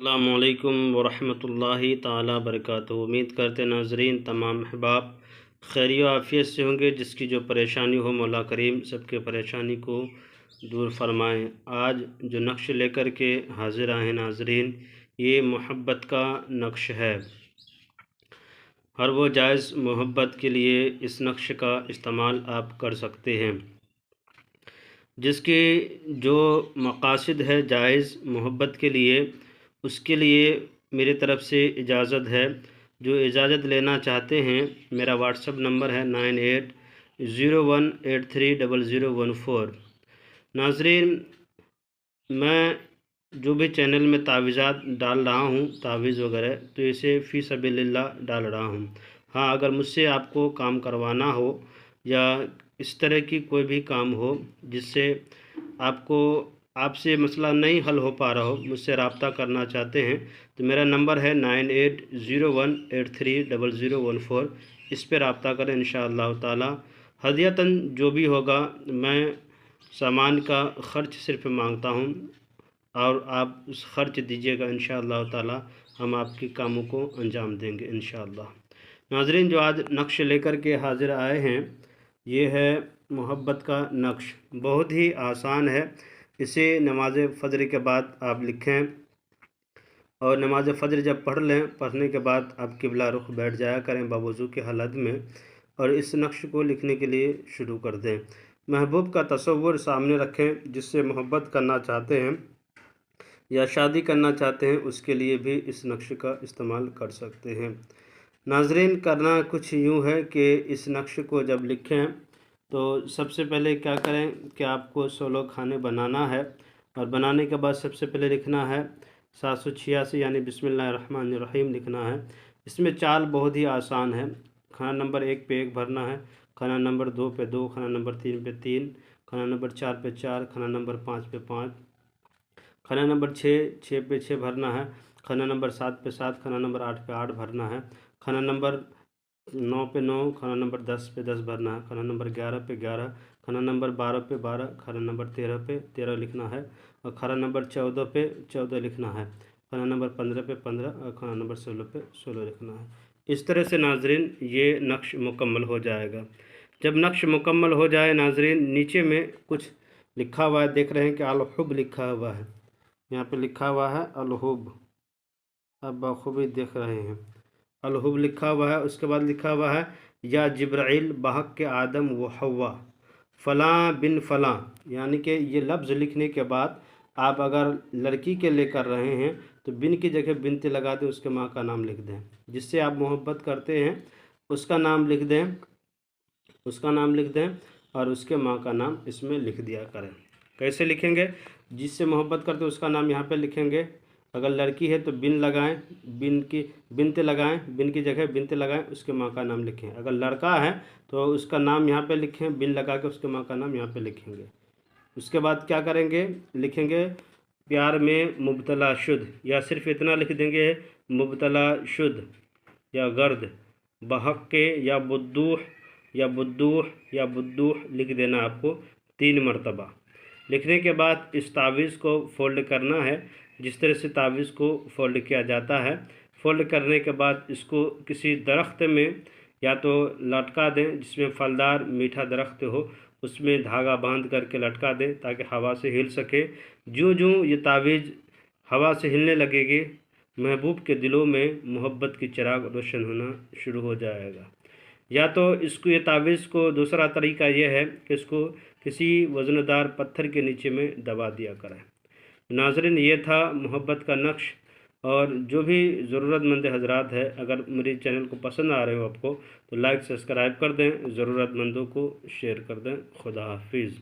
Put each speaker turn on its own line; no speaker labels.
السلام ورحمۃ اللہ تعالی وبرکاتہ۔ امید کرتے ناظرین تمام احباب خیر و عافیت سے ہوں گے۔ جس کی جو پریشانی ہو مولا کریم سب کے پریشانی کو دور فرمائیں۔ آج جو نقش لے کر کے حاضر آئے ہیں ناظرین، یہ محبت کا نقش ہے۔ ہر وہ جائز محبت کے لیے اس نقش کا استعمال آپ کر سکتے ہیں۔ جس کی جو مقاصد ہے جائز محبت کے لیے، اس کے لیے میری طرف سے اجازت ہے۔ جو اجازت لینا چاہتے ہیں، میرا واٹس اپ نمبر ہے 9801830014۔ ناظرین، میں جو بھی چینل میں تعویذات ڈال رہا ہوں، تعویذ وغیرہ، تو اسے فی سبیل اللہ ڈال رہا ہوں۔ ہاں، اگر مجھ سے آپ کو کام کروانا ہو یا اس طرح کی کوئی بھی کام ہو جس سے آپ سے مسئلہ نہیں حل ہو پا رہا ہو، مجھ سے رابطہ کرنا چاہتے ہیں، تو میرا نمبر ہے 9801830014۔ اس پہ رابطہ کریں انشاءاللہ تعالی۔ ہدیۃً جو بھی ہوگا، میں سامان کا خرچ صرف مانگتا ہوں اور آپ اس خرچ دیجیے گا انشاءاللہ تعالی۔ ہم آپ کے کاموں کو انجام دیں گے انشاءاللہ۔ ناظرین، جو آج نقش لے کر کے حاضر آئے ہیں، یہ ہے محبت کا نقش۔ بہت ہی آسان ہے۔ اسے نماز فجر کے بعد آپ لکھیں، اور نماز فجر جب پڑھ لیں، پڑھنے کے بعد آپ قبلہ رخ بیٹھ جایا کریں باوضو کی حالت میں، اور اس نقش کو لکھنے کے لیے شروع کر دیں۔ محبوب کا تصور سامنے رکھیں جس سے محبت کرنا چاہتے ہیں یا شادی کرنا چاہتے ہیں، اس کے لیے بھی اس نقش کا استعمال کر سکتے ہیں۔ ناظرین، کرنا کچھ یوں ہے کہ اس نقش کو جب لکھیں تو سب سے پہلے کیا کریں کہ آپ کو 16 کھانے بنانا ہے، اور بنانے کے بعد سب سے پہلے لکھنا ہے 786 یعنی بسم اللہ الرحمن الرحیم لکھنا ہے۔ اس میں چال بہت ہی آسان ہے۔ کھانا نمبر 1 پہ 1 بھرنا ہے، کھانا نمبر 2 پہ 2، کھانا نمبر 3 پہ 3، کھانا نمبر 4 پہ 4، کھانا نمبر 5 پہ 5، کھانا نمبر 6 پہ 6 بھرنا ہے، کھانا نمبر 7 پہ 7، کھانا نمبر 8 پہ 8 بھرنا ہے، کھانا نمبر 9 پہ 9، کھانا نمبر 10 پہ 10 بھرنا ہے، کھانا نمبر 11 پہ 11، کھانا نمبر 12 پہ 12، کھانا نمبر 13 پہ 13 لکھنا ہے، اور کھانا نمبر 14 پہ 14 لکھنا ہے، کھانا نمبر 15 پہ 15، اور کھانا نمبر 16 پہ 16 لکھنا ہے۔ اس طرح سے ناظرین یہ نقش مکمل ہو جائے گا۔ جب نقش مکمل ہو جائے ناظرین، نیچے میں کچھ لکھا ہوا ہے، دیکھ رہے ہیں کہ الحب لکھا ہوا ہے، یہاں پہ لکھا ہوا ہے الحب، آپ بخوبی دیکھ رہے ہیں الحب لکھا ہوا ہے۔ اس کے بعد لکھا ہوا ہے یا جبرائیل بحق کے آدم و حوا فلاں بن فلاں، یعنی کہ یہ لفظ لکھنے کے بعد آپ اگر لڑکی کے لے کر رہے ہیں تو بن کی جگہ بنت لگا دیں، اس کے ماں کا نام لکھ دیں۔ جس سے آپ محبت کرتے ہیں اس کا نام لکھ دیں، اور اس کے ماں کا نام اس میں لکھ دیا کریں۔ کیسے لکھیں گے؟ جس سے محبت کرتے ہیں اس کا نام یہاں پہ لکھیں گے۔ اگر لڑکی ہے تو بن لگائیں، بنت لگائیں، بن کی جگہ بنت لگائیں، اس کے ماں کا نام لکھیں۔ اگر لڑکا ہے تو اس کا نام یہاں پہ لکھیں، بن لگا کے اس کے ماں کا نام یہاں پہ لکھیں گے۔ اس کے بعد کیا کریں گے؟ لکھیں گے پیار میں مبتلا شد، یا صرف اتنا لکھ دیں گے مبتلا شد یا غرد بحق کے، یا بدوح یا بدوح یا بدوح لکھ دینا آپ کو 3 مرتبہ۔ لکھنے کے بعد اس تعویذ کو فولڈ کرنا ہے، جس طرح سے تعویذ کو فولڈ کیا جاتا ہے۔ فولڈ کرنے کے بعد اس کو کسی درخت میں یا تو لٹکا دیں، جس میں پھلدار میٹھا درخت ہو، اس میں دھاگا باندھ کر کے لٹکا دیں تاکہ ہوا سے ہل سکے۔ جوں یہ تعویذ ہوا سے ہلنے لگے گی، محبوب کے دلوں میں محبت کی چراغ روشن ہونا شروع ہو جائے گا۔ یا تو یہ تعویذ کو دوسرا طریقہ یہ ہے کہ اس کو کسی وزندار پتھر کے نیچے میں دبا دیا کریں۔ ناظرین، یہ تھا محبت کا نقش، اور جو بھی ضرورت مند حضرات ہے، اگر میری چینل کو پسند آ رہے ہو آپ کو، تو لائک سبسکرائب کر دیں، ضرورت مندوں کو شیئر کر دیں۔ خدا حافظ۔